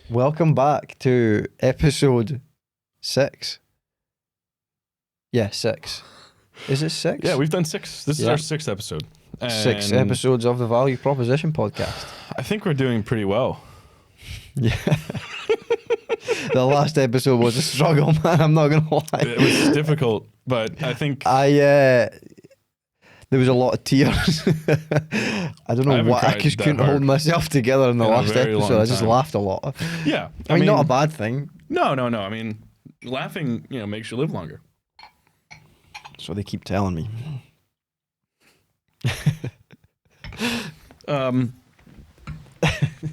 Welcome back to episode 6. Yeah, 6. Is it 6? Yeah, we've done 6. This is Yeah. our 6th episode. 6 And episodes of the Value Proposition podcast. I think we're doing pretty well. Yeah. The last episode was a struggle, man. I'm not going to lie. It was difficult, but I think There was a lot of tears. I don't know haven't what. I cried just that couldn't hold hard myself together in the in a last very long episode. I just time. laughed a lot. yeah. I mean, not a bad thing. No. I mean, laughing, makes you live longer. So they keep telling me.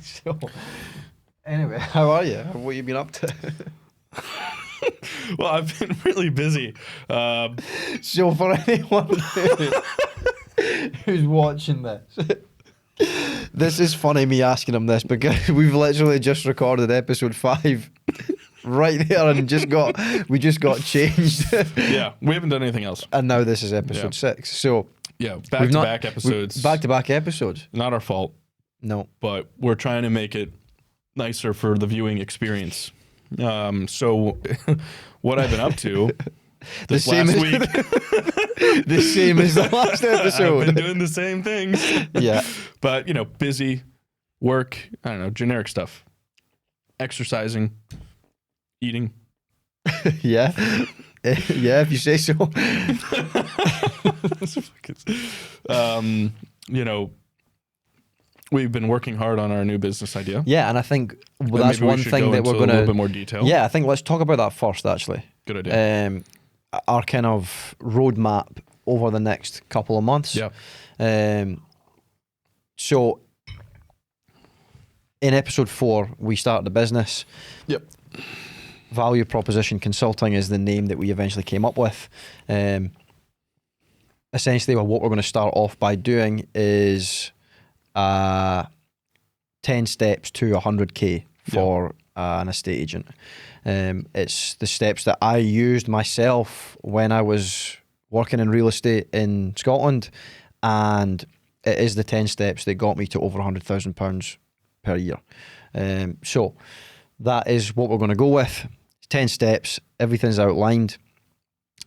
So, anyway, how are you? What have you been up to? Well, I've been really busy. So for anyone who's watching this, this is funny me asking him this because we've literally just recorded episode 5 right there and we just got changed. Yeah, we haven't done anything else. And now this is episode 6. So Yeah, back-to-back episodes. Back-to-back episodes. Not our fault, No. but we're trying to make it nicer for the viewing experience. So what I've been up to this last week. The same as the last episode. I've been doing the same things. Yeah. But, busy, work, I don't know, generic stuff. Exercising, eating. Yeah. Yeah, if you say so. We've been working hard on our new business idea. Yeah, and I think And that's maybe we one should thing go that we're into going a little bit to... more detail. Yeah, I think let's talk about that first, actually. Good idea. Our kind of roadmap over the next couple of months. Yeah. So, in episode 4, we started the business. Yep. Value Proposition Consulting is the name that we eventually came up with. Essentially, what we're going to start off by doing is 10 steps to 100K for an estate agent. It's the steps that I used myself when I was working in real estate in Scotland, and it is the 10 steps that got me to over £100,000 per year. So that is what we're going to go with. 10 steps, everything's outlined.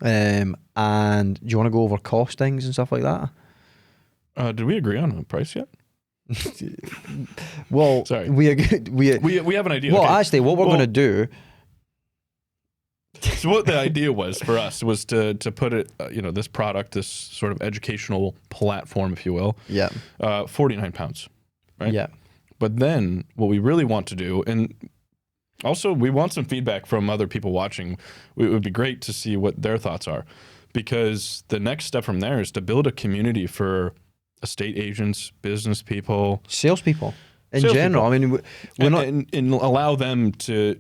And do you want to go over costings and stuff like that? Did we agree on a price yet? Well, Sorry. we have an idea. well, okay. actually, what we're going to do. So what the idea was for us was to put it, this product, this sort of educational platform, if you will, Yeah. £49, right? Yeah. But then what we really want to do, and also we want some feedback from other people watching. It would be great to see what their thoughts are, because the next step from there is to build a community for estate agents, business people, Salespeople in general. I mean, we're not. and allow them to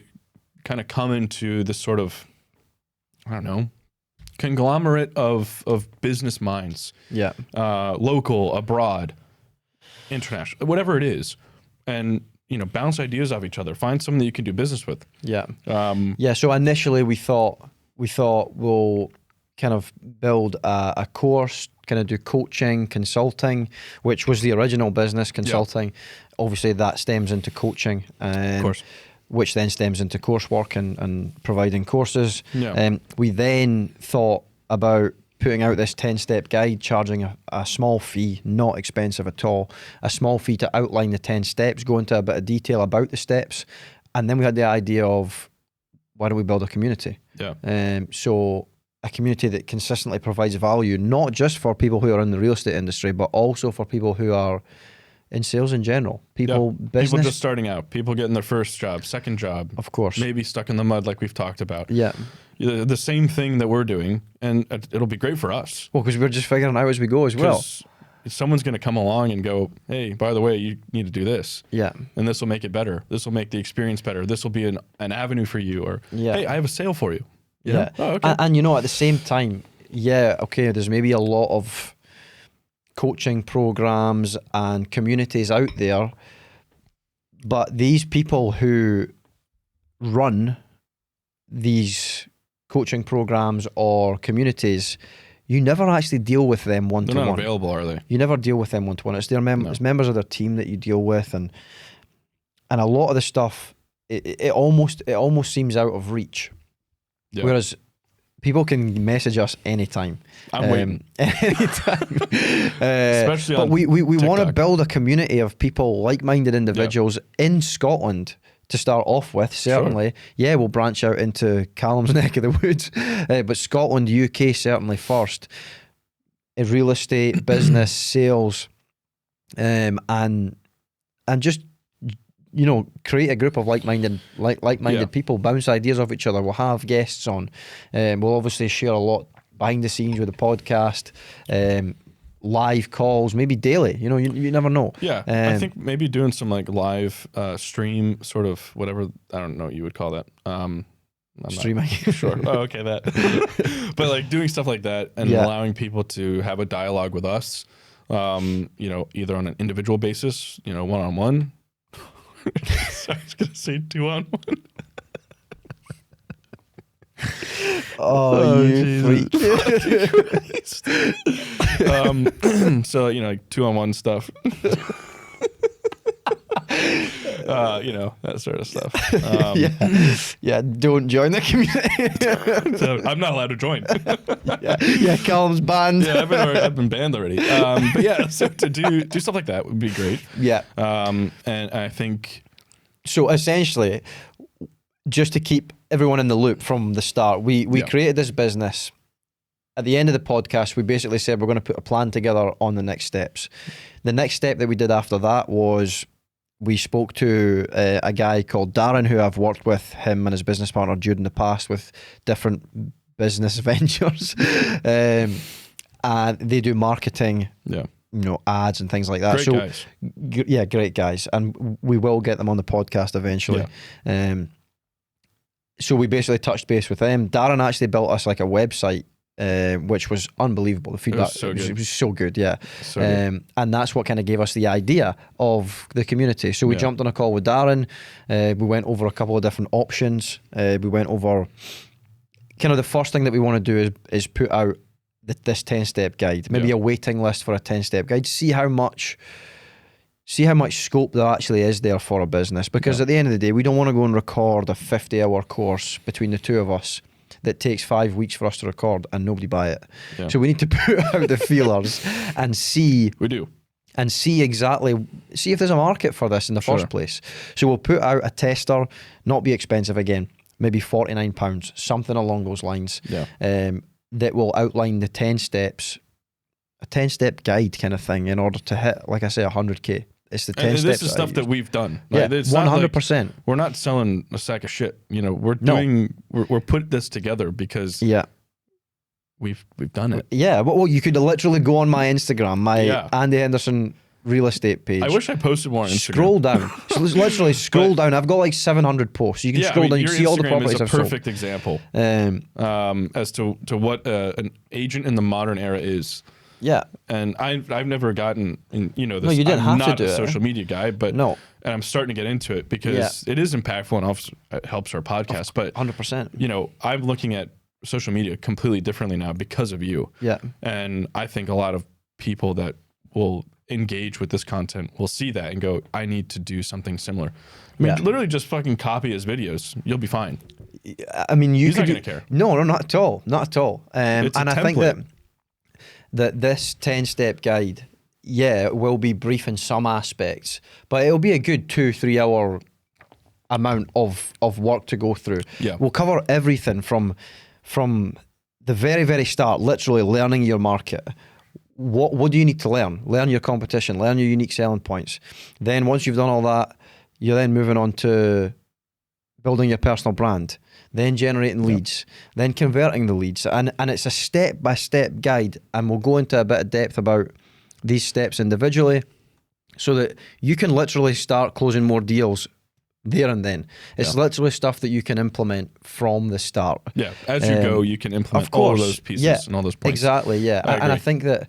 kind of come into this sort of, I don't know, conglomerate of business minds, Yeah. local, abroad, international, whatever it is, and bounce ideas off each other. Find someone that you can do business with. Yeah. Um, Yeah. So initially, we thought we'll kind of build a course, kind of do coaching, consulting, which was the original business, consulting. Obviously, that stems into coaching, of course. which then stems into coursework and providing courses. Yeah. We then thought about putting out this 10-step guide, charging a small fee, not expensive at all, a small fee to outline the 10 steps, go into a bit of detail about the steps. And then we had the idea of, why don't we build a community? Yeah. So a community that consistently provides value, not just for people who are in the real estate industry, but also for people who are in sales in general. People People just starting out, people getting their first job, second job, of course. maybe stuck in the mud like we've talked about. Yeah. The same thing that we're doing, and it'll be great for us. Well, because we're just figuring out as we go as well. 'Cause someone's going to come along and go, hey, by the way, you need to do this. Yeah. And this will make it better. This will make the experience better. This will be an avenue for you. Or, hey, I have a sale for you. You know? Yeah. Oh, okay. And at the same time, there's maybe a lot of coaching programs and communities out there, but these people who run these coaching programs or communities, you never actually deal with them one-to-one. They're not available, are they? You never deal with them one-to-one. It's their it's members of their team that you deal with, and a lot of the stuff it almost seems out of reach. Yeah. Whereas people can message us anytime. I'm waiting. Anytime. Especially but on we want to TikTok. build a community of people, like-minded individuals in Scotland to start off with, certainly. Sure. Yeah, we'll branch out into Callum's neck of the woods. But Scotland, UK certainly first. Real estate, business, sales, and just, you know, create a group of like-minded people, bounce ideas off each other. We'll have guests on. We'll obviously share a lot behind the scenes with the podcast, live calls, maybe daily. You know, you never know. Yeah, I think maybe doing some like live stream, sort of whatever. I don't know what you would call that. I'm streaming. Sure. Oh, okay, that. But like doing stuff like that and allowing people to have a dialogue with us. You know, either on an individual basis, you know, one-on-one. So I was going to say 2-on-1. Oh, you freak. So, you know, like 2-on-1 stuff. You know, that sort of stuff. Yeah, don't join the community. So I'm not allowed to join. yeah, Callum's banned. Yeah, I've been banned already. But yeah, so to do stuff like that would be great. Yeah. And I think... So essentially, just to keep everyone in the loop from the start, we created this business. At the end of the podcast, we basically said we're going to put a plan together on the next steps. The next step that we did after that was we spoke to a guy called Darren, who I've worked with him and his business partner Jude in the past with different business ventures. And they do marketing, you know, ads and things like that. Great guys. Yeah, great guys. And we will get them on the podcast eventually. Yeah. So we basically touched base with them. Darren actually built us like a website, which was unbelievable. The feedback it was so good, yeah. So good. And that's what kind of gave us the idea of the community. So we jumped on a call with Darren. We went over a couple of different options. We went over kind of the first thing that we want to do is put out this 10-step guide, maybe a waiting list for a 10-step guide. See how much scope there actually is there for a business. Because at the end of the day, we don't want to go and record a 50-hour course between the two of us that takes 5 weeks for us to record and nobody buy it. Yeah. So we need to put out the feelers and see. We do. And see if there's a market for this in the first place. So we'll put out a tester, not be expensive again, maybe £49, something along those lines. Yeah. That will outline the 10 steps, a 10-step guide kind of thing in order to hit, like I say, 100K. It's the 10 steps. This is stuff that we've done. Like, yeah, 100%. Like we're not selling a sack of shit. You know, we're putting this together because we've done it. Yeah, well, you could literally go on my Instagram, my Andy Henderson real estate page. I wish I posted more on Instagram. Scroll down. So literally scroll down. I've got like 700 posts. You can scroll down. You can see all the properties I've sold. Is a perfect example as to what an agent in the modern era is. Yeah, and I've never gotten in, you know, this. No, you didn't I'm have not to do a social media guy, but and I'm starting to get into it because it is impactful and it helps our podcast. But 100%, you know, I'm looking at social media completely differently now because of you. Yeah, and I think a lot of people that will engage with this content will see that and go, I need to do something similar. I mean, literally just fucking copy his videos. You'll be fine. I mean, He's not going to care. No, not at all. Not at all. And I think that this 10-step guide, will be brief in some aspects, but it'll be a good 2-3 hour amount of work to go through. Yeah. We'll cover everything from the very, very start, literally learning your market. What do you need to learn? Learn your competition, learn your unique selling points. Then once you've done all that, you're then moving on to building your personal brand, then generating leads, then converting the leads. And it's a step-by-step guide, and we'll go into a bit of depth about these steps individually so that you can literally start closing more deals there and then. It's literally stuff that you can implement from the start. Yeah, as you go, you can implement all of those pieces and all those points. Exactly, yeah. I think that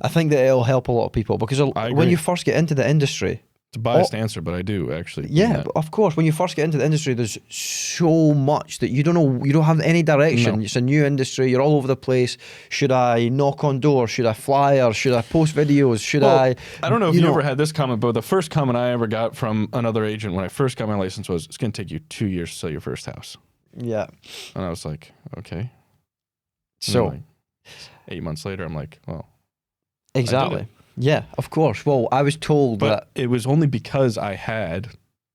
it'll help a lot of people because when you first get into the industry, It's a biased answer, but I do actually. Yeah, of course. When you first get into the industry, there's so much that you don't know. You don't have any direction. No. It's a new industry. You're all over the place. Should I knock on doors? Should I flyer? Should I post videos? Should I? I don't know if you ever had this comment, but the first comment I ever got from another agent when I first got my license was, "It's going to take you 2 years to sell your first house." Yeah. And I was like, okay. So, like 8 months later, I'm like, well, exactly. Yeah, of course. Well, I was told but it was only because I had,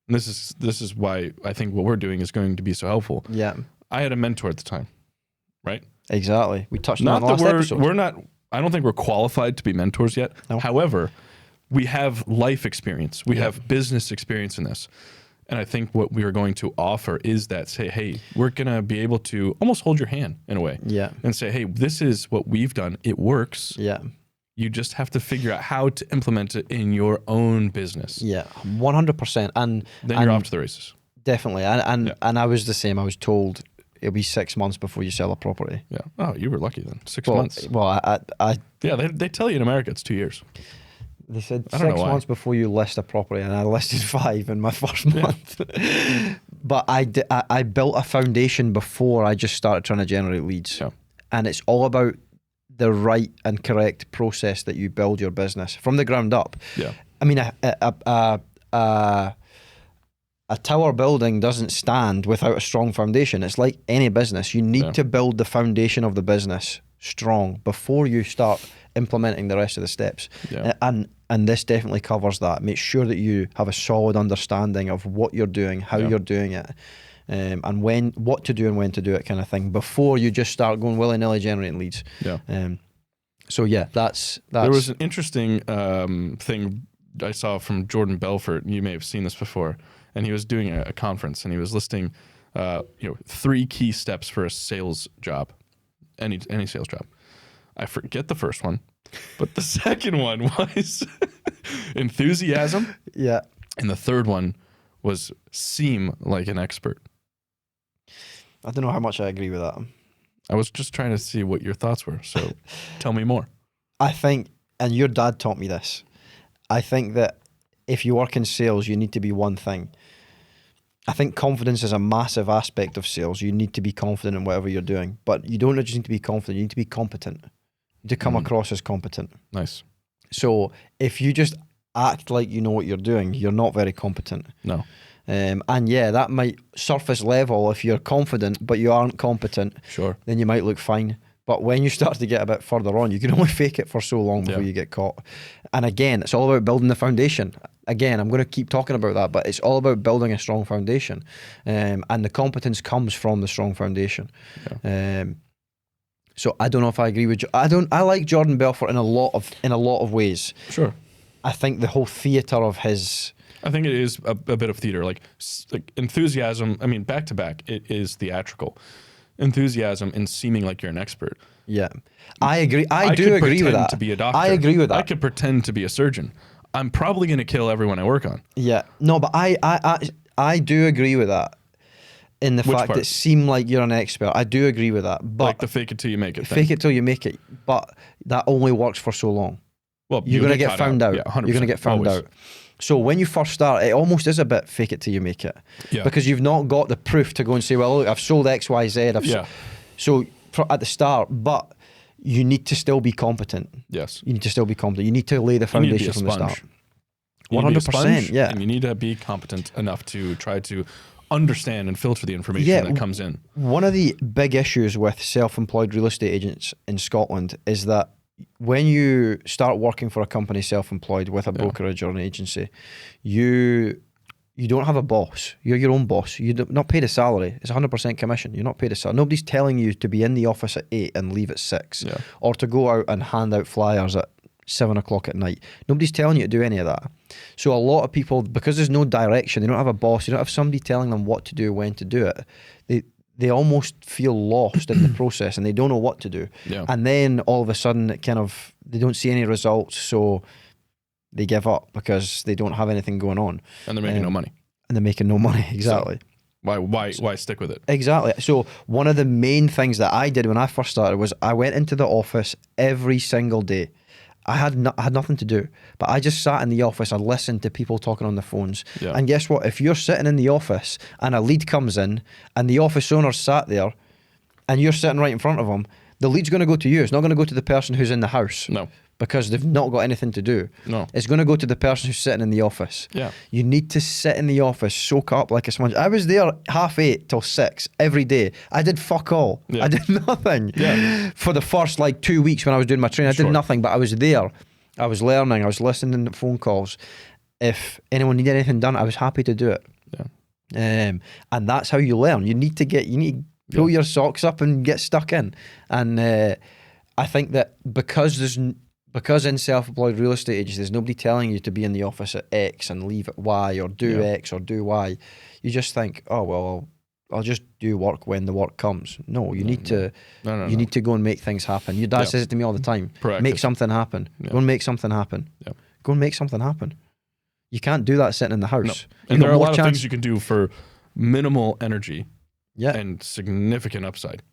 and this is why I think what we're doing is going to be so helpful. Yeah. I had a mentor at the time, right? Exactly. We touched on that last episode. We're not, I don't think we're qualified to be mentors yet. No. However, we have life experience. We have business experience in this. And I think what we are going to offer is that, say, hey, we're going to be able to almost hold your hand in a way. Yeah. And say, hey, this is what we've done. It works. Yeah. You just have to figure out how to implement it in your own business. Yeah, 100%. And then you're off to the races. Definitely. And I was the same. I was told it'll be 6 months before you sell a property. Yeah. Oh, you were lucky then. 6 months. Well, yeah, they tell you in America it's 2 years. They said 6 months before you list a property, and I listed 5 in my first month. But I built a foundation before I just started trying to generate leads. Yeah. And it's all about the right and correct process that you build your business from the ground up. Yeah. I mean, a tower building doesn't stand without a strong foundation. It's like any business. You need to build the foundation of the business strong before you start implementing the rest of the steps. Yeah. And this definitely covers that. Make sure that you have a solid understanding of what you're doing, how you're doing it, and what to do and when to do it, kind of thing, before you just start going willy-nilly generating leads. Yeah. So yeah, that's. There was an interesting thing I saw from Jordan Belfort. You may have seen this before, and he was doing a conference, and he was listing, 3 key steps for a sales job, any sales job. I forget the first one, but the second one was enthusiasm. Yeah. And the third one was seem like an expert. I don't know how much I agree with that. I was just trying to see what your thoughts were, so tell me more. I think, and your dad taught me this, I think that if you work in sales, you need to be one thing. I think confidence is a massive aspect of sales. You need to be confident in whatever you're doing, but you don't just need to be confident, you need to be competent. To come across as competent. Nice. So if you just act like you know what you're doing, you're not very competent. No. And yeah, that might surface level if you're confident, but you aren't competent. Sure. Then you might look fine. But when you start to get a bit further on, you can only fake it for so long before you get caught. And again, it's all about building the foundation. Again, I'm going to keep talking about that, but it's all about building a strong foundation. And the competence comes from the strong foundation. Yeah. So I don't know if I agree with you. I like Jordan Belfort in a lot of ways. Sure. I think the whole theatre of his. I think it is a bit of theater, like enthusiasm. I mean, back to back, it is theatrical. Enthusiasm and seeming like you're an expert. Yeah, I agree. I do agree with that. To be a doctor, I agree with that. I could pretend to be a surgeon. I'm probably going to kill everyone I work on. Yeah, no, but I do agree with that. In the fact that seem like you're an expert, I do agree with that. But like the fake it till you make it. Fake it till you make it, but that only works for so long. Well, you're going to get found out. Yeah, 100%. You're going to get found out. So when you first start, it almost is a bit fake it till you make it, because you've not got the proof to go and say, well, look, I've sold X, Y, Z. So at the start, but you need to still be competent. Yes, you need to still be competent. You need to lay the foundation from the start. 100%. Yeah, and you need to be competent enough to try to understand and filter the information that comes in. One of the big issues with self-employed real estate agents in Scotland is that when you start working for a company self-employed with a brokerage or an agency, you don't have a boss. You're your own boss. You're not paid a salary. It's 100% commission. You're not paid a salary. Nobody's telling you to be in the office at 8 and leave at 6, or to go out and hand out flyers at 7 o'clock at night. Nobody's telling you to do any of that. So a lot of people, because there's no direction, they don't have a boss, they don't have somebody telling them what to do, when to do it, they almost feel lost in the process and they don't know what to do. Yeah. And then all of a sudden they don't see any results, so they give up because they don't have anything going on. And they're making no money. And they're making no money, exactly. So why stick with it? Exactly. So one of the main things that I did when I first started was I went into the office every single day I had nothing to do, but I just sat in the office. I listened to people talking on the phones. Yeah. And guess what? If you're sitting in the office and a lead comes in and the office owner sat there and you're sitting right in front of them, the lead's going to go to you. It's not going to go to the person who's in the house. No. Because they've not got anything to do. No. It's going to go to the person who's sitting in the office. Yeah. You need to sit in the office, soak up like a sponge. I was there 8:30 till 6 every day. I did fuck all. Yeah. I did nothing. Yeah. For the first 2 weeks when I was doing my training, I did nothing, but I was there. I was learning. I was listening to phone calls. If anyone needed anything done, I was happy to do it. Yeah. And that's how you learn. You need to pull your socks up and get stuck in. And I think that because in self-employed real estate agents, there's nobody telling you to be in the office at X and leave at Y, or do X or do Y. You just think, oh, well, I'll just do work when the work comes. No, you need to need to go and make things happen. Your dad says it to me all the time. Proactive. Make something happen. Yeah. Go and make something happen. Yeah. Go and make something happen. You can't do that sitting in the house. No. You And there got are a more lot of chance- things you can do for minimal energy Yeah, and significant upside.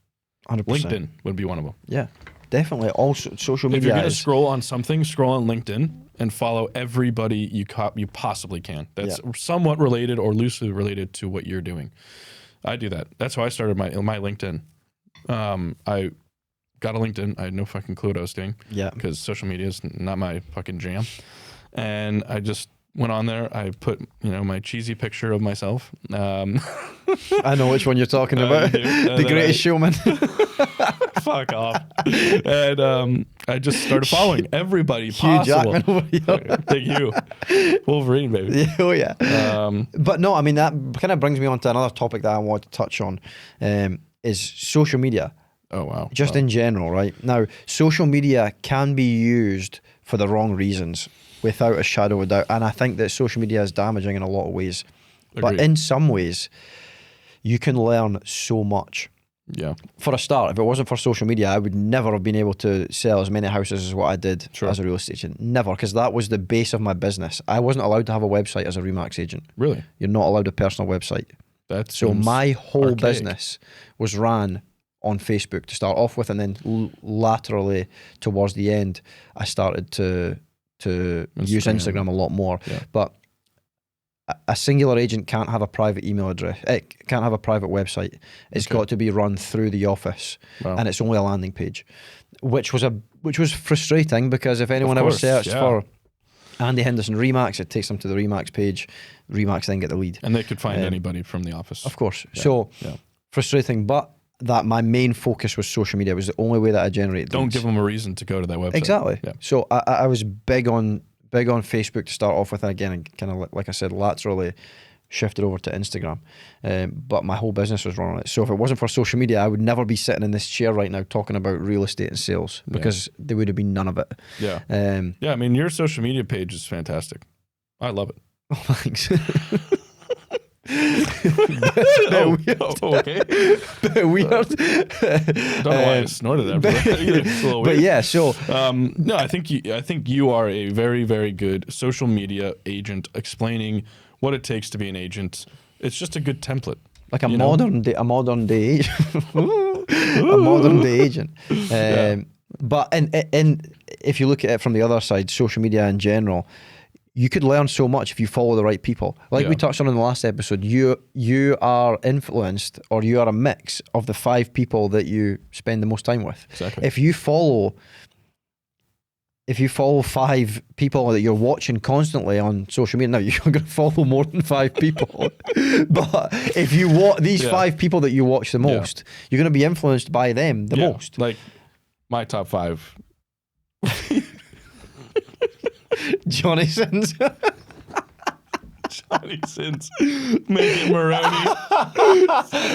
100%. LinkedIn would be one of them. Yeah, definitely. All social If media you're going to is... scroll on something, scroll on LinkedIn and follow everybody you possibly can. That's somewhat related or loosely related to what you're doing. I do that. That's how I started my LinkedIn. I got a LinkedIn. I had no fucking clue what I was doing. Yeah. Because social media is not my fucking jam. And I just went on there. I put, my cheesy picture of myself. I know which one you're talking about. The Greatest Showman. Fuck off. And I just started following everybody Hugh possible. Jackman over here. Thank you. Wolverine, baby. Yeah, oh yeah. But no, I mean, that kind of brings me on to another topic that I want to touch on, is social media. Oh, wow. Just in general, right? Now, social media can be used for the wrong reasons, without a shadow of a doubt. And I think that social media is damaging in a lot of ways. Agreed. But in some ways, you can learn so much. Yeah. For a start, if it wasn't for social media, I would never have been able to sell as many houses as what I did as a real estate agent. Never, because that was the base of my business. I wasn't allowed to have a website as a Remax agent. Really? You're not allowed a personal website. So my whole archaic. business was ran on Facebook to start off with, and then laterally towards the end, I started to use Instagram a lot more. Yeah. But a singular agent can't have a private email address. It can't have a private website. It's got to be run through the office, and it's only a landing page, which was frustrating, because if anyone ever searched for Andy Henderson Remax, it takes them to the Remax page. Remax then get the lead, and they could find anybody from the office. of course. Yeah. So Yeah. frustrating, but that my main focus was social media. It was the only way that I generated Don't leads. give them a reason to go to that website. Exactly. Yeah. So I was big on Facebook to start off with, and again, kind of like I said, laterally shifted over to Instagram. But my whole business was run on it. So if it wasn't for social media, I would never be sitting in this chair right now talking about real estate and sales, because there would have been none of it. Yeah. Yeah, I mean, your social media page is fantastic. I love it. Oh, thanks. Okay. Bit weird. Don't know why I snorted that. But, it's a little weird. But yeah, so no, I think you are a very, very good social media agent, explaining what it takes to be an agent. It's just a good template. like a modern day agent. A modern day agent. But if you look at it from the other side, social media in general, you could learn so much if you follow the right people. Like we touched on in the last episode, you are influenced, or you are a mix of the 5 people that you spend the most time with. Exactly. If you follow 5 people that you're watching constantly on social media, now you're going to follow more than 5 people. But if you watch these 5 people that you watch the most, you're going to be influenced by them the most. Like my top 5. Johnny Sins. Johnny Sins, Megan Maroney,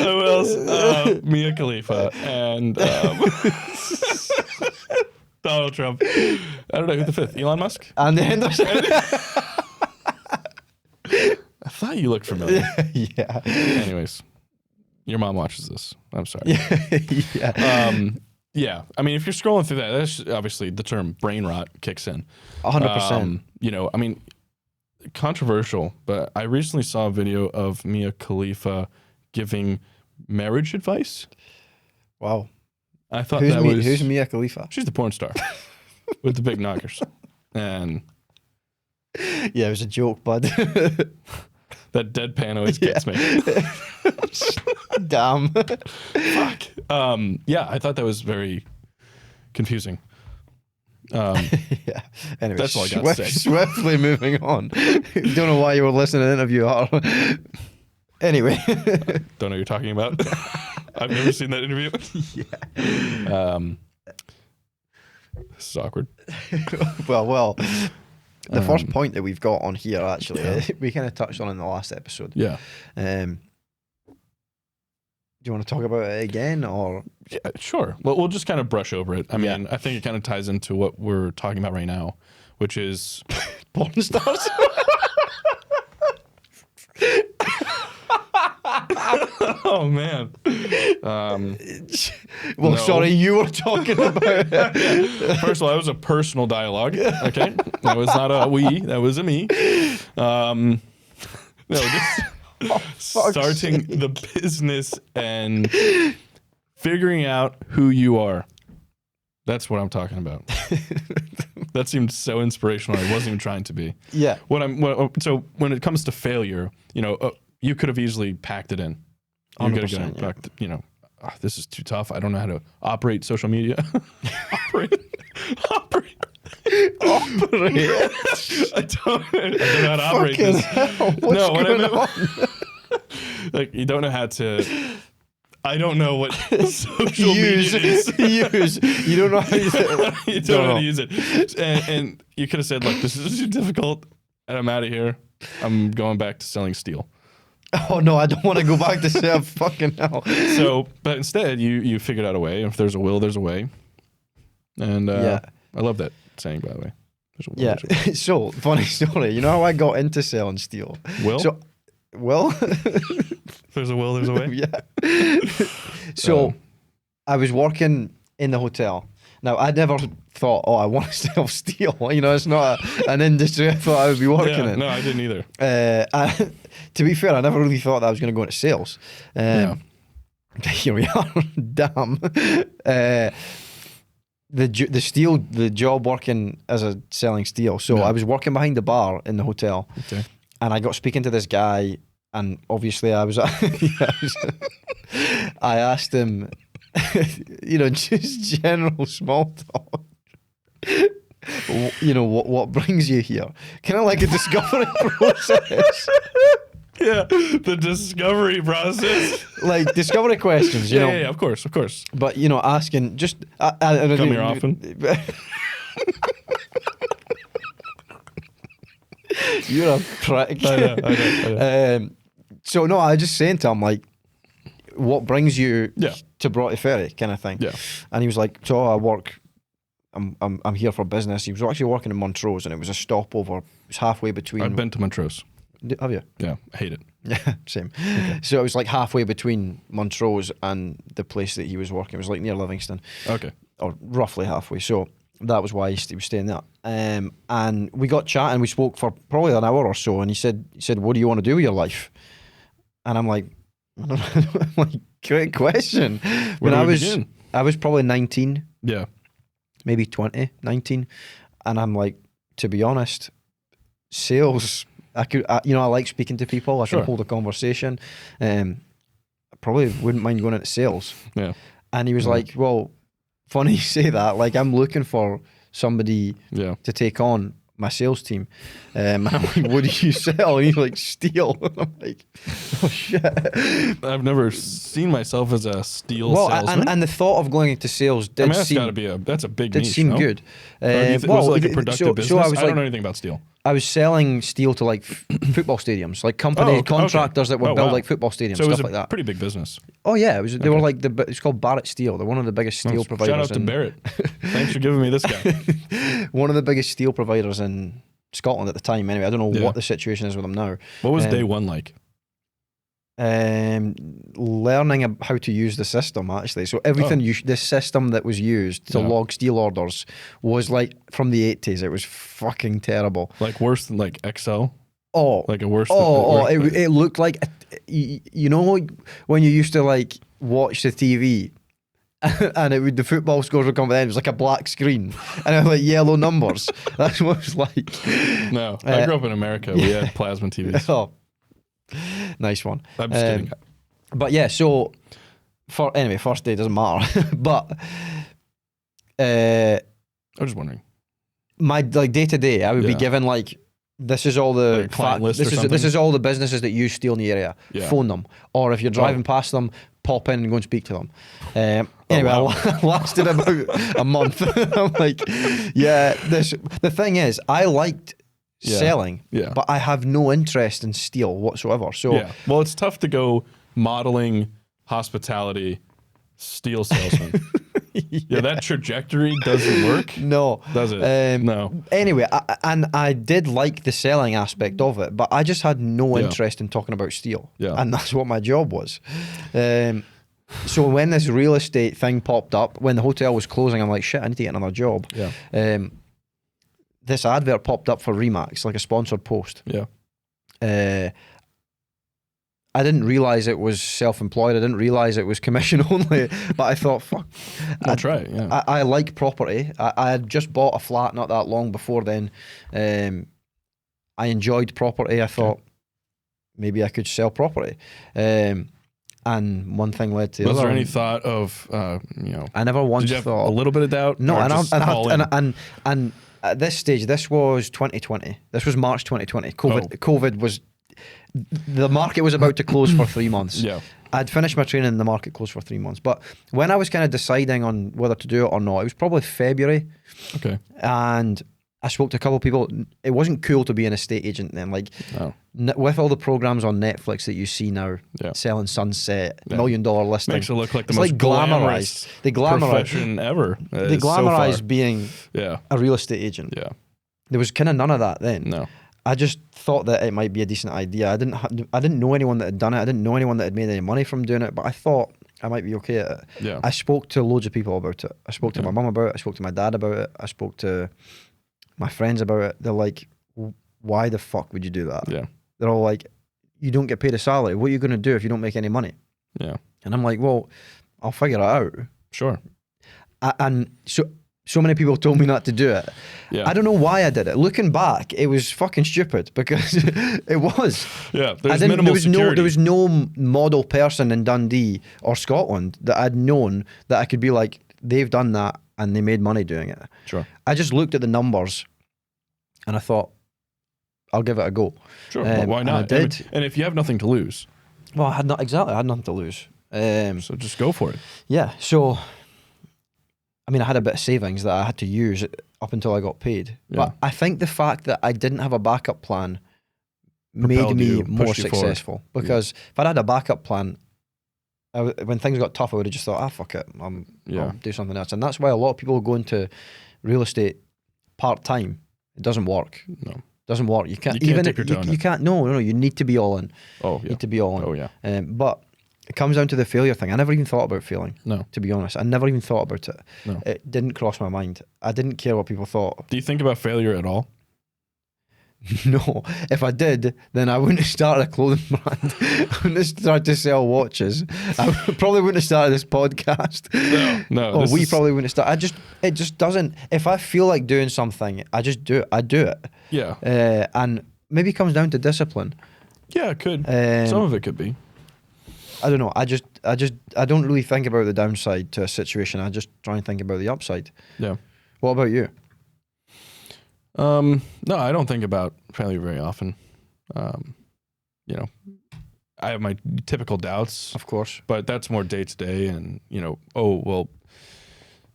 who else? Mia Khalifa, and Donald Trump. I don't know who the 5th. Elon Musk? Andy Henderson. I thought you looked familiar. Yeah. Anyways, your mom watches this. I'm sorry. Yeah. Yeah. I mean, if you're scrolling through that, that's obviously the term brain rot kicks in. 100%. I mean, controversial, but I recently saw a video of Mia Khalifa giving marriage advice. Wow. I thought Who's who's Mia Khalifa? She's the porn star. with the big knockers. And yeah, it was a joke, bud. that deadpan always gets me. Damn. Fuck. Yeah, I thought that was very confusing. Yeah. Anyway, that's all I got to say. Swiftly moving on. Don't know why you were listening to the interview. Anyway. Don't know what you're talking about. I've never seen that interview. Yeah. This is awkward. well. The first point that we've got on here, actually, we kind of touched on in the last episode. Yeah. Do you want to talk about it again, or? Yeah, sure. Well, we'll just kind of brush over it. I mean, I think it kind of ties into what we're talking about right now, which is Pornstars. Oh man. Well, sorry, you were talking about it. First of all, that was a personal dialogue. Okay, that was not a we. That was a me. No, just starting the business and figuring out who you are. That's what I'm talking about. That seemed so inspirational. I wasn't even trying to be. Yeah. So when it comes to failure, you could have easily packed it in. You could have packed, this is too tough. I don't know how to operate social media. Operate. I don't know how to operate this. Hell, what's going on? Like, you don't know how to. I don't know what social media is. You don't know how to use it. You don't know how to use it. And you could have said, like, this is too difficult, and I'm out of here. I'm going back to selling steel. Oh, no, I don't want to go back to say fucking hell. So, but instead, you figured out a way. If there's a will, there's a way. And I love that saying, by the way. Yeah. So, funny story. You know how I got into selling steel? Will? If there's a will, there's a way? Yeah. So, I was working in the hotel. Now, I never thought, I want to sell steel. It's not an industry I thought I would be working in. No, I didn't either. To be fair, I never really thought that I was going to go into sales. Here we are. Damn. The job working as a selling steel. So I was working behind the bar in the hotel. Okay. And I got speaking to this guy, and obviously I asked him, just general small talk. What brings you here? Kind of like a discovery process. Yeah, the discovery process. Like discovery questions, you know. Yeah, of course. But, asking just... Come here often. You're a prick. I know. So, no, I was just saying to him, like, what brings you to Broughty Ferry kind of thing? Yeah. And he was like, so I work... I'm here for business. He was actually working in Montrose, and it was a stopover. It was halfway between... I've been to Montrose. Have you? Yeah, I hate it. Yeah, same. Okay. So it was like halfway between Montrose and the place that he was working. It was like near Livingston. Okay. Or roughly halfway. So that was why he was staying there. And we got chatting. We spoke for probably an hour or so. And he said, what do you want to do with your life? And I'm like, I don't know. I'm like, great question. When I was probably 19. Yeah. Maybe 20, 19. And I'm like, to be honest, sales... I like speaking to people. I can hold a conversation. I probably wouldn't mind going into sales. Yeah. And he was like, well, funny you say that. Like, I'm looking for somebody to take on my sales team. And I'm like, what do you sell? And he's like, steel. And I'm like, oh, shit. I've never seen myself as a steel salesman. And the thought of going into sales did seem... that's a big did niche, seem good. Was it like a productive business? I don't know anything about steel. I was selling steel to like football stadiums, like contractors that would build like football stadiums, so stuff like that. Pretty big business. Oh yeah, they were like it's called Barrett Steel. They're one of the biggest steel providers. Shout out to Barrett. Thanks for giving me this guy. One of the biggest steel providers in Scotland at the time. Anyway, I don't know what the situation is with them now. What was day one like? Learning how to use the system, actually. So everything the system that was used to log steel orders was like from the 80s. It was fucking terrible. Like worse than like Excel? Oh. Like a worse it looked like, when you used to like watch the TV and the football scores would come at the end. It was like a black screen, and it was like yellow numbers. That's what it was like. No, I grew up in America. We had plasma TVs. Oh, nice one. I'm just kidding. But yeah, so anyway, first day doesn't matter. But I was just wondering. My like day to day, I would be given like, this is all the client list this is all the businesses that use steel in the area. Yeah. Phone them, or if you're driving past them, pop in and go and speak to them. Anyway, wow. I lasted about a month. I'm like, yeah. The thing is, I liked selling, but I have no interest in steel whatsoever. So well, it's tough to go modeling, hospitality, steel salesman. That trajectory doesn't work. No. Does it? No. Anyway, I did like the selling aspect of it, but I just had no interest in talking about steel. Yeah. And that's what my job was. So when this real estate thing popped up, when the hotel was closing, I'm like, shit, I need to get another job. Yeah. This advert popped up for Remax, like a sponsored post. Yeah. I didn't realize it was self-employed. I didn't realize it was commission only. But I thought, fuck, I'll try it. Yeah. I like property. I had just bought a flat not that long before then. I enjoyed property. I thought maybe I could sell property. And one thing led to the other. Was there any thought of, I never once did you have thought a little bit of doubt? No, and and at this stage, this was 2020. This was March 2020. COVID was. The market was about to close for 3 months. Yeah. I'd finished my training and the market closed for 3 months. But when I was kind of deciding on whether to do it or not, it was probably February. Okay. And I spoke to a couple of people. It wasn't cool to be an estate agent then. Like, with all the programs on Netflix that you see now, selling Sunset, $1 million listing. Makes it look like the it's most like glamorized profession ever. They glamorized being a real estate agent. Yeah. There was kind of none of that then. No. I just thought that it might be a decent idea. I didn't know anyone that had done it. I didn't know anyone that had made any money from doing it, but I thought I might be okay at it. Yeah. I spoke to loads of people about it. I spoke to my mum about it. I spoke to my dad about it. I spoke to my friends about it. They're like, why the fuck would you do that? Yeah. They're all like, you don't get paid a salary. What are you going to do if you don't make any money? Yeah. And I'm like, well, I'll figure it out. Sure. And so many people told me not to do it. Yeah. I don't know why I did it. Looking back, it was fucking stupid because it was. Yeah, there's minimal security. There was no model person in Dundee or Scotland that I'd known that I could be like, they've done that and they made money doing it. Sure. I just looked at the numbers and I thought, I'll give it a go. Sure, well, why not? I did. And if you have nothing to lose. Well, I had nothing to lose. So just go for it. Yeah, so... I mean, I had a bit of savings that I had to use up until I got paid. Yeah. But I think the fact that I didn't have a backup plan made me more successful. Because if I'd had a backup plan, when things got tough, I would have just thought, fuck it, I'll do something else. And that's why a lot of people go into real estate part-time. It doesn't work. No. It doesn't work. You can't dip your toe in it. You can't, no, you need to be all in. Oh, yeah. You need to be all in. Oh, yeah. But it comes down to the failure thing. I never even thought about failing. No. To be honest. I never even thought about it. No. It didn't cross my mind. I didn't care what people thought. Do you think about failure at all? No. If I did, then I wouldn't have started a clothing brand. I wouldn't have started to sell watches. I probably wouldn't have started this podcast. No. Or we probably wouldn't have started. It just doesn't. If I feel like doing something, I just do it. I do it. Yeah. And maybe it comes down to discipline. Yeah, it could. Some of it could be. I don't know. I don't really think about the downside to a situation. I just try and think about the upside. Yeah. What about you? No, I don't think about failure very often. I have my typical doubts, of course, but that's more day to day. And are we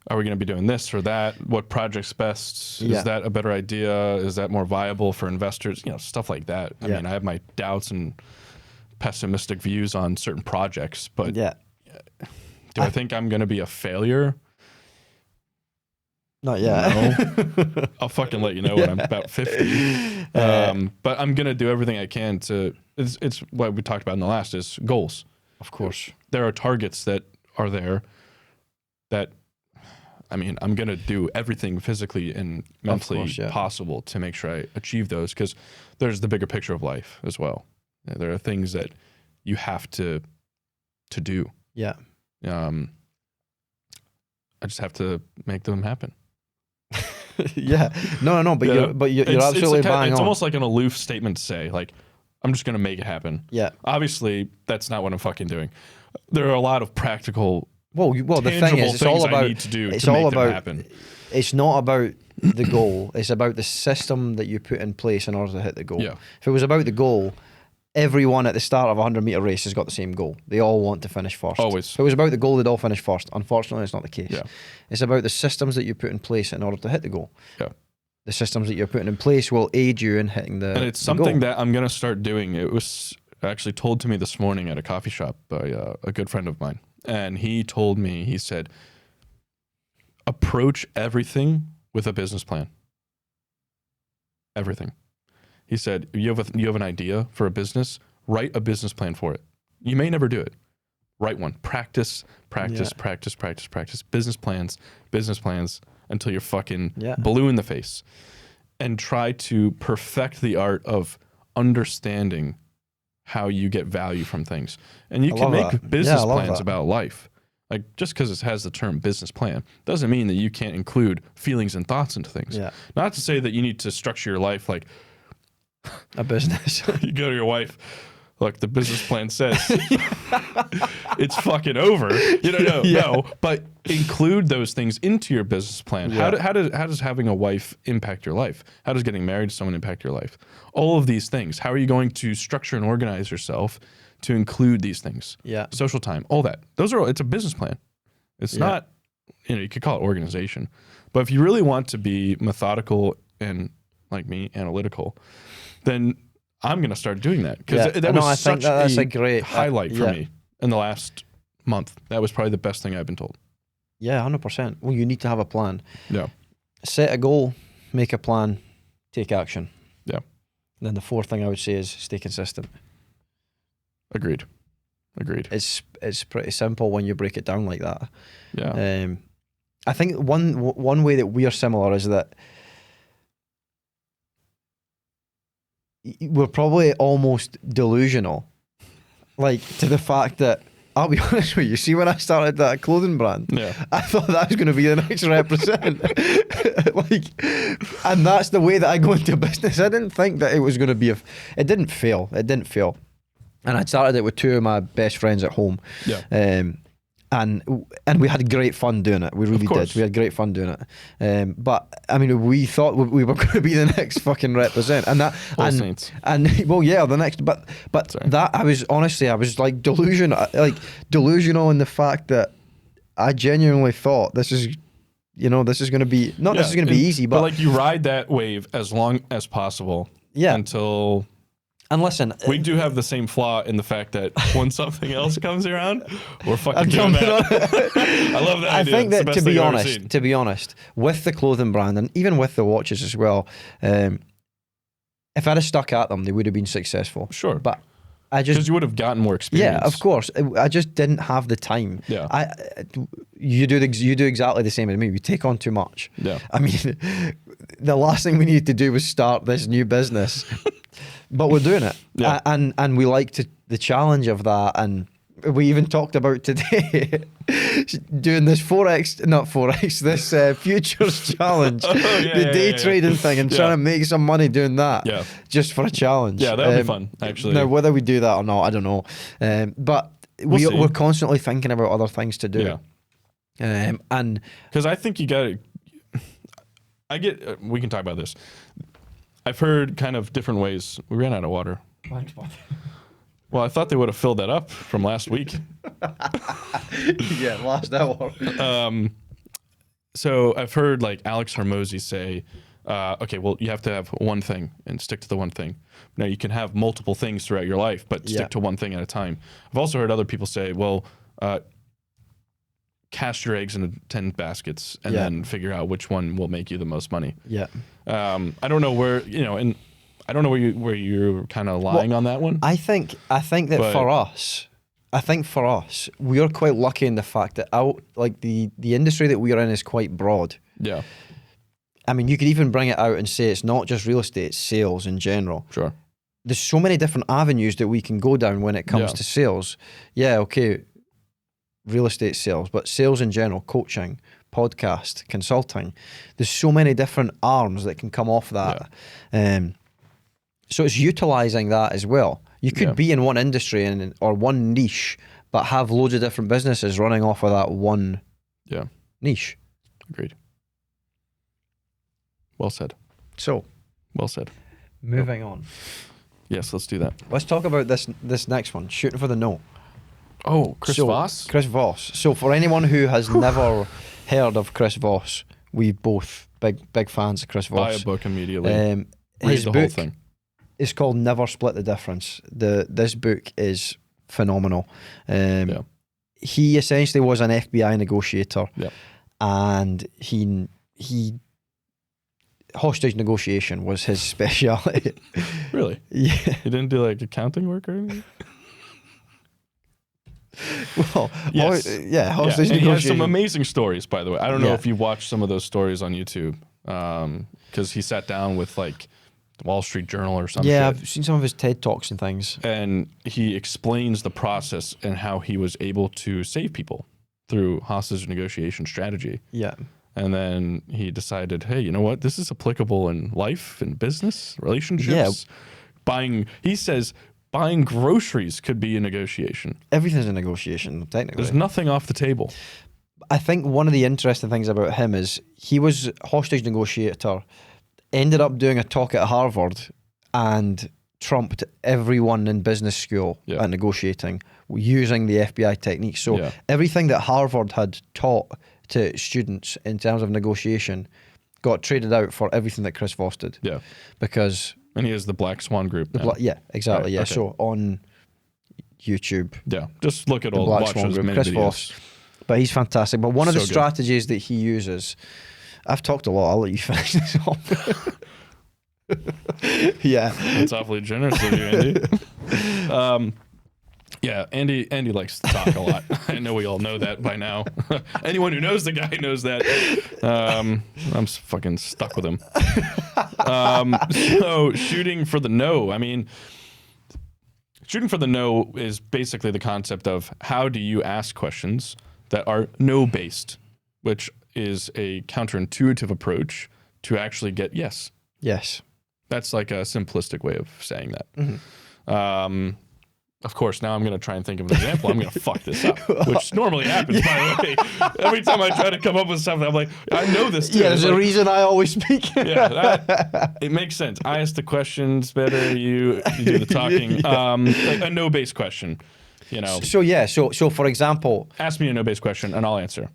going to be doing this or that? What project's best? Yeah. Is that a better idea? Is that more viable for investors? Stuff like that. I mean, I have my doubts and pessimistic views on certain projects, but do I think I'm going to be a failure? Not yet. No. I'll fucking let you know when I'm about 50. But I'm going to do everything I can to, it's what we talked about in the last is goals. Of course. There are targets that are there that, I mean, I'm going to do everything physically and mentally possible to make sure I achieve those, because there's the bigger picture of life as well. There are things that you have to do. Yeah. I just have to make them happen. Yeah. No. But you're absolutely bang on. It's almost like an aloof statement to say, like, I'm just going to make it happen. Yeah. Obviously, that's not what I'm fucking doing. There are a lot of practical, well, the thing is, it's all about. I need to do it's to all make about. them happen. It's not about the goal. It's about the system that you put in place in order to hit the goal. Yeah. If it was about the goal, everyone at the start of a 100-meter race has got the same goal. They all want to finish first. Always. If it was about the goal, they'd all finish first. Unfortunately, it's not the case. Yeah. It's about the systems that you put in place in order to hit the goal. Yeah. The systems that you're putting in place will aid you in hitting the. And it's something that I'm going to start doing. It was actually told to me this morning at a coffee shop by a good friend of mine. And he told me, he said, approach everything with a business plan. Everything. He said, you have an idea for a business, write a business plan for it. You may never do it. Write one. Practice. Business plans until you're fucking blue in the face. And try to perfect the art of understanding how you get value from things. And you can make business plans about life. Like, just because it has the term business plan doesn't mean that you can't include feelings and thoughts into things. Yeah. Not to say that you need to structure your life like a business. You go to your wife, look, the business plan says it's fucking over. No. But include those things into your business plan. Yeah. How does having a wife impact your life? How does getting married to someone impact your life? All of these things. How are you going to structure and organize yourself to include these things? Yeah. Social time, all that. It's a business plan. It's not, you could call it organization. But if you really want to be methodical and, like me, analytical, then I'm going to start doing that. Because that was such a great highlight for me in the last month. That was probably the best thing I've been told. Yeah, 100%. Well, you need to have a plan. Yeah. Set a goal, make a plan, take action. Yeah. And then the fourth thing I would say is stay consistent. Agreed. It's pretty simple when you break it down like that. Yeah. I think one way that we are similar is that we're probably almost delusional, like, to the fact that, I'll be honest with you, see, when I started that clothing brand, I thought that was going to be the next represent. And that's the way that I go into business. I didn't think that it was going to be it didn't fail. And I started it with two of my best friends at home. Yeah. And we had great fun doing it. We really did. We had great fun doing it. But I mean, we thought we were going to be the next fucking represent, and that, and well, yeah, the next. But sorry. That I was like delusional in the fact that I genuinely thought this is going to be this is going to be easy, but like, you ride that wave as long as possible. Yeah. Until. And listen, we do have the same flaw in the fact that when something else comes around, we're fucking doing that. I love that idea. I think that, to be honest, with the clothing brand and even with the watches as well, if I'd have stuck at them, they would have been successful. Sure. But because you would have gotten more experience. Yeah, of course. I just didn't have the time. Yeah. You do exactly the same as me. We take on too much. Yeah. I mean, the last thing we needed to do was start this new business. But we're doing it, and we like the challenge of that, and we even talked about today doing this this futures challenge, the day trading thing, and trying to make some money doing that, just for a challenge. Yeah, that would be fun, actually. Now, whether we do that or not, I don't know, but we're constantly thinking about other things to do. Yeah. And because I think you got to, we can talk about this. I've heard kind of different ways. We ran out of water. Well, I thought they would have filled that up from last week. Yeah, last hour. So I've heard like Alex Hormozy say, okay, well, you have to have one thing and stick to the one thing. Now, you can have multiple things throughout your life, but stick to one thing at a time. I've also heard other people say, well, cast your eggs into 10 baskets and then figure out which one will make you the most money. Yeah. I don't know where, and I don't know where you're kind of lying on that one. I think that for us, we are quite lucky in the fact that the industry that we are in is quite broad. Yeah. I mean, you could even bring it out and say it's not just real estate, it's sales in general. Sure. There's so many different avenues that we can go down when it comes to sales. Yeah, okay, real estate sales, but sales in general, coaching, podcast, consulting. There's so many different arms that can come off that. So it's utilizing that as well. You could be in one industry or one niche, but have loads of different businesses running off of that one niche. Agreed. Well said. So, well said. Moving on. Yes, let's do that. Let's talk about this next one, shooting for the no. Oh, Chris Voss? Chris Voss. So for anyone who has never heard of Chris Voss, we both big fans of Chris Voss. Buy a book immediately. His Read the book whole thing. is called Never Split the Difference. This book is phenomenal. He essentially was an FBI negotiator, and he hostage negotiation was his speciality. Really? Yeah. He didn't do like accounting work or anything? Well, yes. hostage and he has negotiation. some amazing stories, by the way. I don't know if you've watched some of those stories on YouTube, because he sat down with like the Wall Street Journal or something. Yeah, I've seen some of his TED Talks and things. And he explains the process and how he was able to save people through hostage negotiation strategy. Yeah. And then he decided, hey, you know what? This is applicable in life and business, relationships. He says buying groceries could be a negotiation. Everything's a negotiation, technically. There's nothing off the table. I think one of the interesting things about him is he was a hostage negotiator, ended up doing a talk at Harvard and trumped everyone in business school at negotiating using the FBI techniques. So everything that Harvard had taught to students in terms of negotiation got traded out for everything that Chris Voss did. Yeah. Because... And he has the Black Swan Group now. Exactly. Right, yeah. okay. So on YouTube. Yeah. Just look at the all Black watch Swan those Group, many Chris videos. Voss. But he's fantastic. But one of the So good. strategies that he uses... I've talked a lot. I'll let you finish this off. Yeah. That's awfully generous of you, Andy. Yeah, Andy likes to talk a lot. I know we all know that by now. Anyone who knows the guy knows that. I'm fucking stuck with him. So shooting for the no. I mean, shooting for the no is basically the concept of how do you ask questions that are no-based, which is a counterintuitive approach to actually get yes. Yes. That's like a simplistic way of saying that. Of course, now I'm going to try and think of an example. I'm going to fuck this up, which normally happens, by the way. Every time I try to come up with something, I'm like, I know this too. Yeah, there's a reason I always speak. It makes sense. I ask the questions better. You do the talking. Like a no-based question, you know. So for example... Ask me a no-based question, and I'll answer.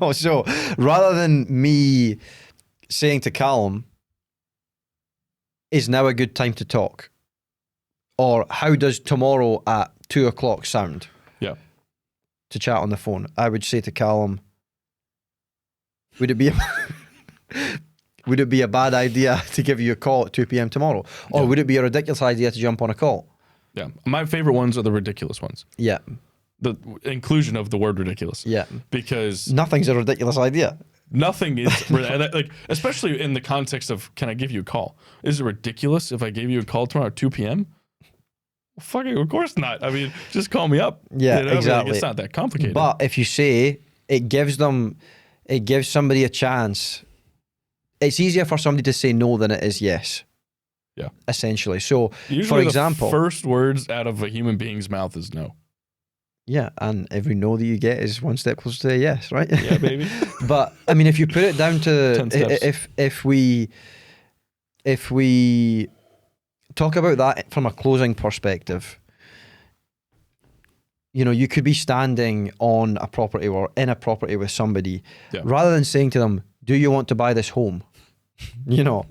No, so rather than me saying to Callum, is now a good time to talk? Or how does tomorrow at 2:00 sound? Yeah. To chat on the phone. I would say to Callum, would it be a bad idea to give you a call at 2 p.m. tomorrow? Or would it be a ridiculous idea to jump on a call? Yeah. My favorite ones are the ridiculous ones. Yeah. The inclusion of the word ridiculous. Yeah. Because nothing's a ridiculous idea. Nothing is, like, especially in the context of, can I give you a call? Is it ridiculous if I gave you a call tomorrow at 2 p.m.? Well, fucking, of course not. I mean, just call me up. Yeah, you know? exactly. Like, it's not that complicated. But if you say, it gives somebody a chance. It's easier for somebody to say no than it is yes. Yeah. Essentially. So, usually for example, the first words out of a human being's mouth is no. Yeah, and every no that you get is one step closer to a yes, right? Yeah, baby. But I mean, if you put it down to if we talk about that from a closing perspective, you know, you could be standing on a property or in a property with somebody, rather than saying to them, "Do you want to buy this home?" You know,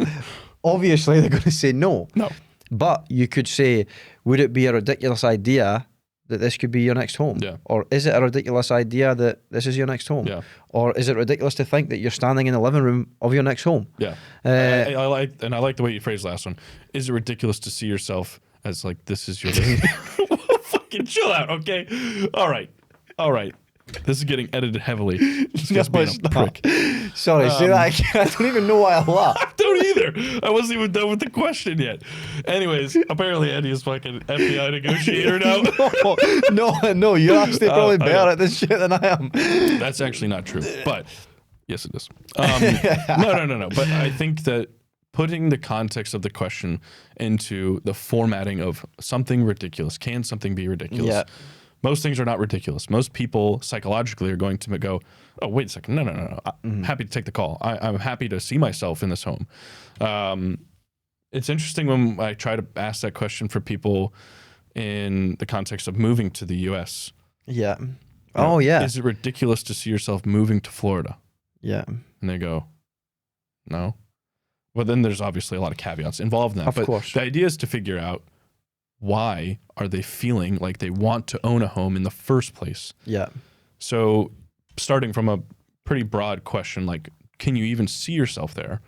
obviously they're going to say no. No. But you could say, "Would it be a ridiculous idea that this could be your next home?" Yeah. Or is it a ridiculous idea that this is your next home? Yeah. Or is it ridiculous to think that you're standing in the living room of your next home? Yeah. I like the way you phrased last one. Is it ridiculous to see yourself as like, this is your living room? Fucking chill out, okay? All right. This is getting edited heavily. Just being a prick. Sorry, say that again. I don't even know why I laughed. I don't either. I wasn't even done with the question yet. Anyways, apparently Eddie is fucking FBI negotiator now. No, you're actually probably better at this shit than I am. That's actually not true, but yes, it is. No. But I think that putting the context of the question into the formatting of something ridiculous. Can something be ridiculous? Yeah. Most things are not ridiculous. Most people psychologically are going to go, oh, wait a second. No. I'm happy to take the call. I'm happy to see myself in this home. It's interesting when I try to ask that question for people in the context of moving to the U.S. Yeah. Yeah. Is it ridiculous to see yourself moving to Florida? Yeah. And they go, no. Well, then there's obviously a lot of caveats involved in that. Of course. The idea is to figure out why are they feeling like they want to own a home in the first place? Yeah. So starting from a pretty broad question, like, can you even see yourself there?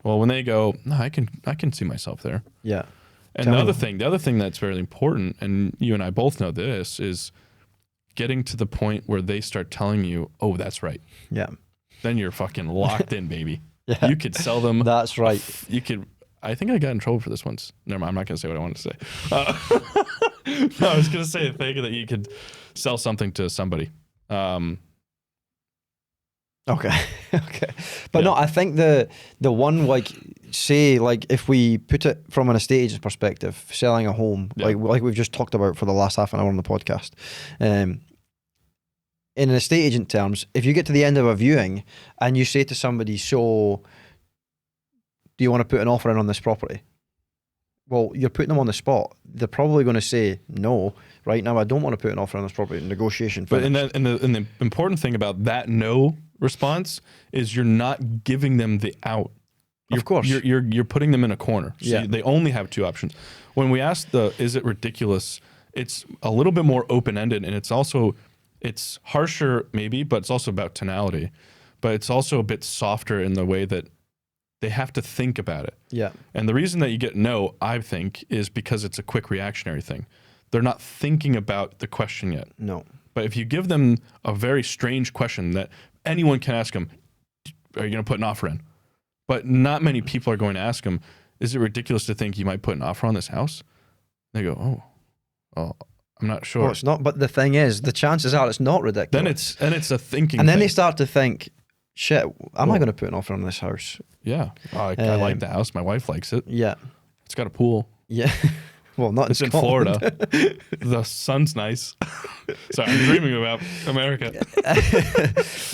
Well, when they go, no, I can see myself there. Yeah. And the other thing that's very important, and you and I both know this, is getting to the point where they start telling you, oh, that's right. Yeah. Then you're fucking locked in, baby. Yeah. You could sell them. That's right. You could. I think I got in trouble for this once. Never mind. I'm not going to say what I wanted to say. No, I was going to say a thing that you could sell something to somebody. Okay. But no, I think the one, like, say, like, if we put it from an estate agent's perspective, selling a home, like we've just talked about for the last half an hour on the podcast, in an estate agent terms, if you get to the end of a viewing and you say to somebody, so do you want to put an offer in on this property? Well, you're putting them on the spot. They're probably going to say, no, right now I don't want to put an offer on this property. Negotiation finished. But and the important thing about that no response is you're not giving them the out. Of course. You're putting them in a corner. So Yeah. they only have two options. When we ask is it ridiculous, it's a little bit more open-ended, and it's harsher maybe, but it's also about tonality. But it's also a bit softer in the way that they have to think about it. Yeah. And the reason that you get no, I think, is because it's a quick reactionary thing. They're not thinking about the question yet. No. But if you give them a very strange question that anyone can ask them, are you going to put an offer in? But not many people are going to ask them, is it ridiculous to think you might put an offer on this house? They go, oh, I'm not sure. Well, it's not. But the thing is, the chances are it's not ridiculous. Then it's a thinking and then thing. they start to think, shit, am I going to put an offer on this house? Yeah. I like the house. My wife likes it. Yeah. It's got a pool. Yeah. Well, not It's in in Scotland. Florida. The sun's nice. Sorry, I'm dreaming about America.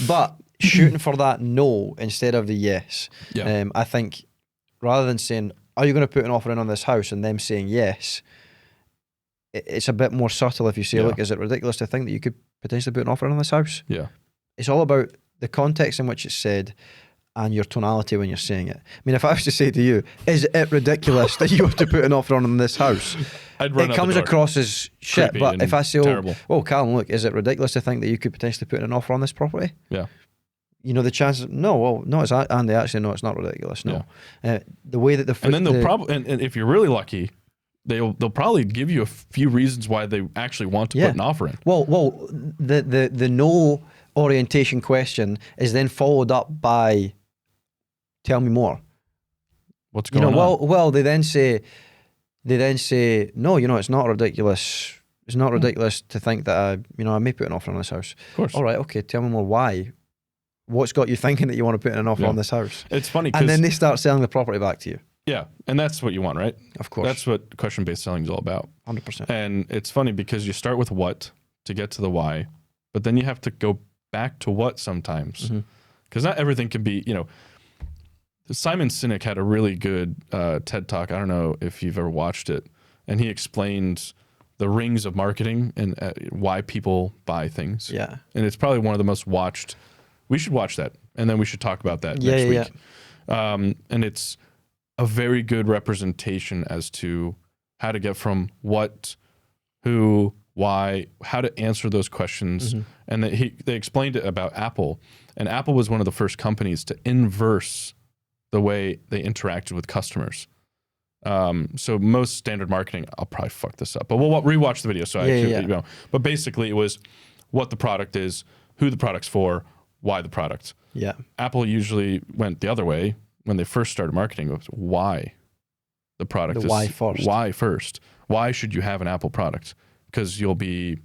But shooting for that no instead of the yes. Yeah. I think rather than saying, are you going to put an offer in on this house, and them saying yes, it's a bit more subtle if you say, look, is it ridiculous to think that you could potentially put an offer in on this house? Yeah. It's all about the context in which it's said and your tonality when you're saying it. I mean, if I was to say to you, is it ridiculous that you have to put an offer on this house? I'd run It out comes the door. across as shit. Creepy But if I say, terrible. oh, Callum, look, is it ridiculous to think that you could potentially put an offer on this property? Yeah. You know, the chances, no, it's Andy, actually, no, it's not ridiculous, no. The way that And then they'll probably, and if you're really lucky, they'll probably give you a few reasons why they actually want to put an offer in. Well, the no orientation question is then followed up by, tell me more. What's going on? Well, they then say, no, it's not ridiculous. It's not ridiculous to think that I may put an offer on this house. Of course. All right, okay, tell me more. Why? What's got you thinking that you want to put an offer on this house? It's funny and then they start selling the property back to you. Yeah, and that's what you want, right? Of course. That's what question-based selling is all about. 100%. And it's funny because you start with what to get to the why, but then you have to go back to what sometimes. Because not everything can be, Simon Sinek had a really good TED Talk. I don't know if you've ever watched it. And he explained the rings of marketing and why people buy things. Yeah. And it's probably one of the most watched. We should watch that. And then we should talk about that next week. And it's a very good representation as to how to get from what, who, why, how to answer those questions. And they explained it about Apple. And Apple was one of the first companies to inverse the way they interacted with customers. So most standard marketing, I'll probably fuck this up, but we'll rewatch the video. So But basically it was what the product is, who the product's for, why the product. Yeah. Apple usually went the other way. when they first started marketing was why the product is why first. Why first? Why should you have an Apple product? Because you'll be,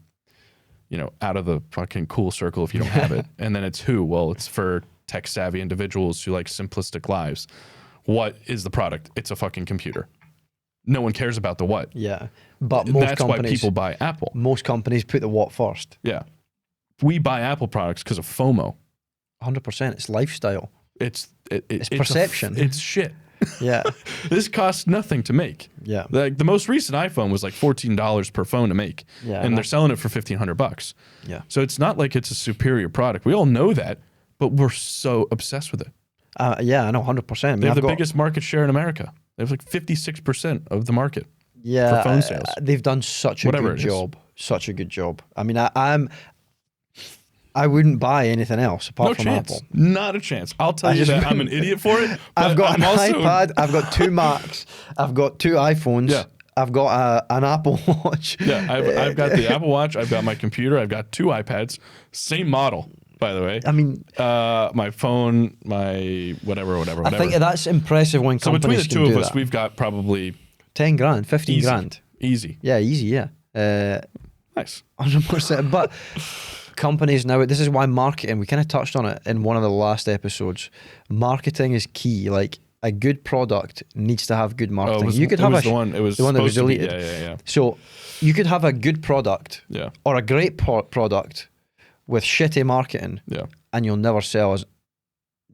out of the fucking cool circle if you don't have it. And then it's who? Well, it's for tech savvy individuals who like simplistic lives. What is the product? It's a fucking computer. No one cares about the what. Yeah. But that's why people buy Apple. Most companies put the what first. Yeah. We buy Apple products because of FOMO. 100%. It's lifestyle. It's perception. It's shit. Yeah. This costs nothing to make. Yeah. Like the most recent iPhone was like $14 per phone to make. Yeah. And they're selling it for $1,500. Yeah. So it's not like it's a superior product. We all know that, but we're so obsessed with it. Yeah, I know, 100%. I mean, they have the biggest market share in America. They have like 56% of the market. Yeah, for phone sales. They've done such a good job. Such a good job. I mean, I wouldn't buy anything else apart from chance. Apple. Not a chance. I'll tell you that I'm an idiot for it. I've got an iPad. I've got 2 Macs. I've got 2 iPhones. Yeah. I've got an Apple Watch. Yeah, I've got the Apple Watch. I've got my computer. I've got 2 iPads. Same model, by the way. I mean, my phone, my whatever. I think that's impressive when companies between the two of us, that. we've got probably 10 grand, 15 grand. Easy. Yeah, easy. Yeah. Nice. 100%. But companies now, this is why marketing, we kind of touched on it in one of the last episodes. Marketing is key. Like a good product needs to have good marketing. You could have the one that was deleted. Yeah. So you could have a good product or a great product with shitty marketing, and you'll never sell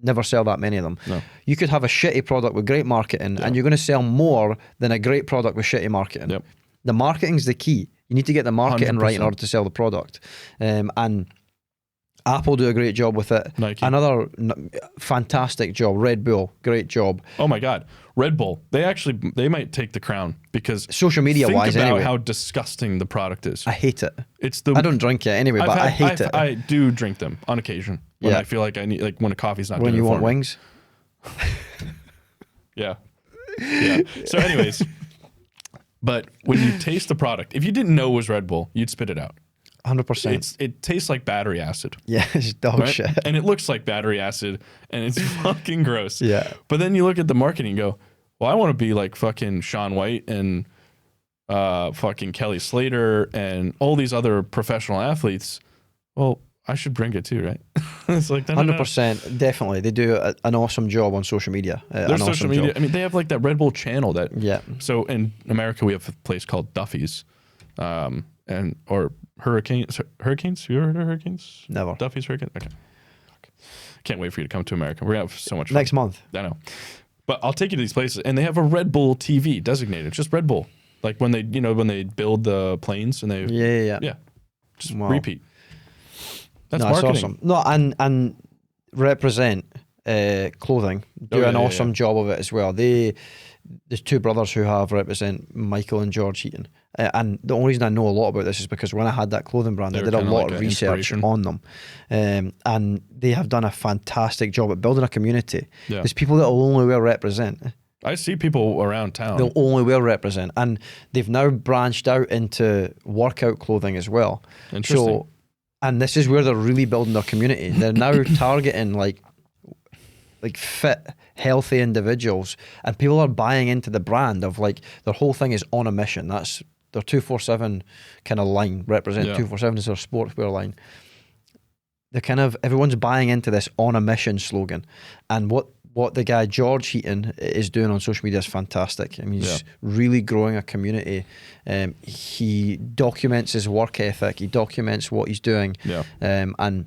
that many of them. No. You could have a shitty product with great marketing, and you're going to sell more than a great product with shitty marketing. Yep. The marketing's the key. You need to get the marketing 100%. right in order to sell the product. And Apple do a great job with it. Nike. Another fantastic job. Red Bull, great job. Oh my God. Red Bull, they might take the crown because social media wise, think about anyway, how disgusting the product is. I hate it. I don't drink it anyway, but I hate it. I do drink them on occasion when I feel like I need, like when a coffee's not. When doing you it want for me. wings. Yeah. So, anyways, but when you taste the product, if you didn't know it was Red Bull, you'd spit it out. 100%. It tastes like battery acid. Yeah, it's dog shit. And it looks like battery acid, and it's fucking gross. Yeah. But then you look at the marketing and go, well, I want to be like fucking Shaun White and fucking Kelly Slater and all these other professional athletes. Well, I should drink it too, right? It's like 100%, definitely. They do an awesome job on social media. Their social media. I mean, they have like that Red Bull channel that. Yeah. So in America, we have a place called Duffy's, or Hurricanes. Hurricanes? Have you ever heard of Hurricanes? Never. Duffy's Hurricanes. Okay. Can't wait for you to come to America. We're gonna have so much fun. Next month. I know. But I'll take you to these places, and they have a Red Bull TV designated, just Red Bull. Like when they build the planes and they just repeat. That's marketing. Awesome. No, and Represent clothing do an awesome job of it as well. There's 2 brothers who have Represent, Michael and George Heaton. And the only reason I know a lot about this is because when I had that clothing brand, I did a lot of research on them. And they have done a fantastic job at building a community. Yeah. There's people that will only wear Represent. I see people around town. They'll only wear Represent. And they've now branched out into workout clothing as well. Interesting. And this is where they're really building their community. They're now targeting like fit, healthy individuals, and people are buying into the brand of like their whole thing is on a mission. That's their 247 kind of line. Represent 247 is their sportswear line. They're kind of everyone's buying into this on a mission slogan, and what the guy George Heaton is doing on social media is fantastic. I mean, he's really growing a community. He documents his work ethic. He documents what he's doing. Yeah. And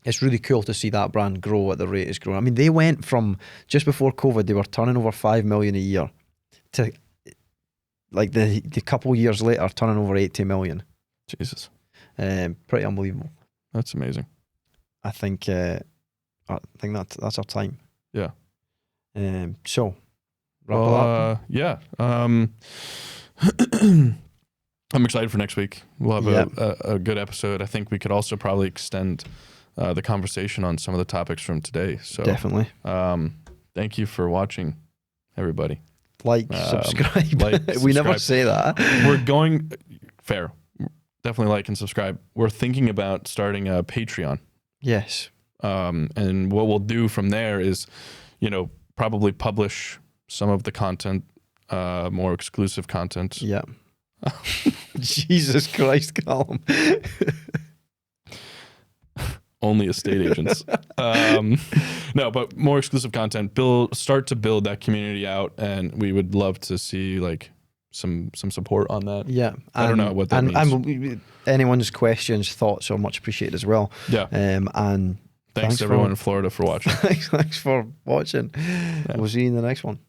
it's really cool to see that brand grow at the rate it's growing. I mean, they went from just before COVID, they were turning over 5 million a year to like the couple years later turning over 80 million. Jesus. Pretty unbelievable. That's amazing. I think that's our time. Yeah. So wrap it up. Yeah. I'm excited for next week. We'll have a good episode. I think we could also probably extend the conversation on some of the topics from today. So definitely. Thank you for watching, everybody. Subscribe. We never say that. We're going fair. Definitely like and subscribe. We're thinking about starting a Patreon. Yes. And what we'll do from there is, probably publish some of the content, more exclusive content. Yeah. Jesus Christ, Callum. Only estate agents. No, but more exclusive content. Start to build that community out, and we would love to see like some support on that. Yeah, I don't know what that means. And anyone's questions, thoughts are much appreciated as well. Yeah. And thanks to everyone in Florida for watching. Thanks for watching. Yeah. We'll see you in the next one.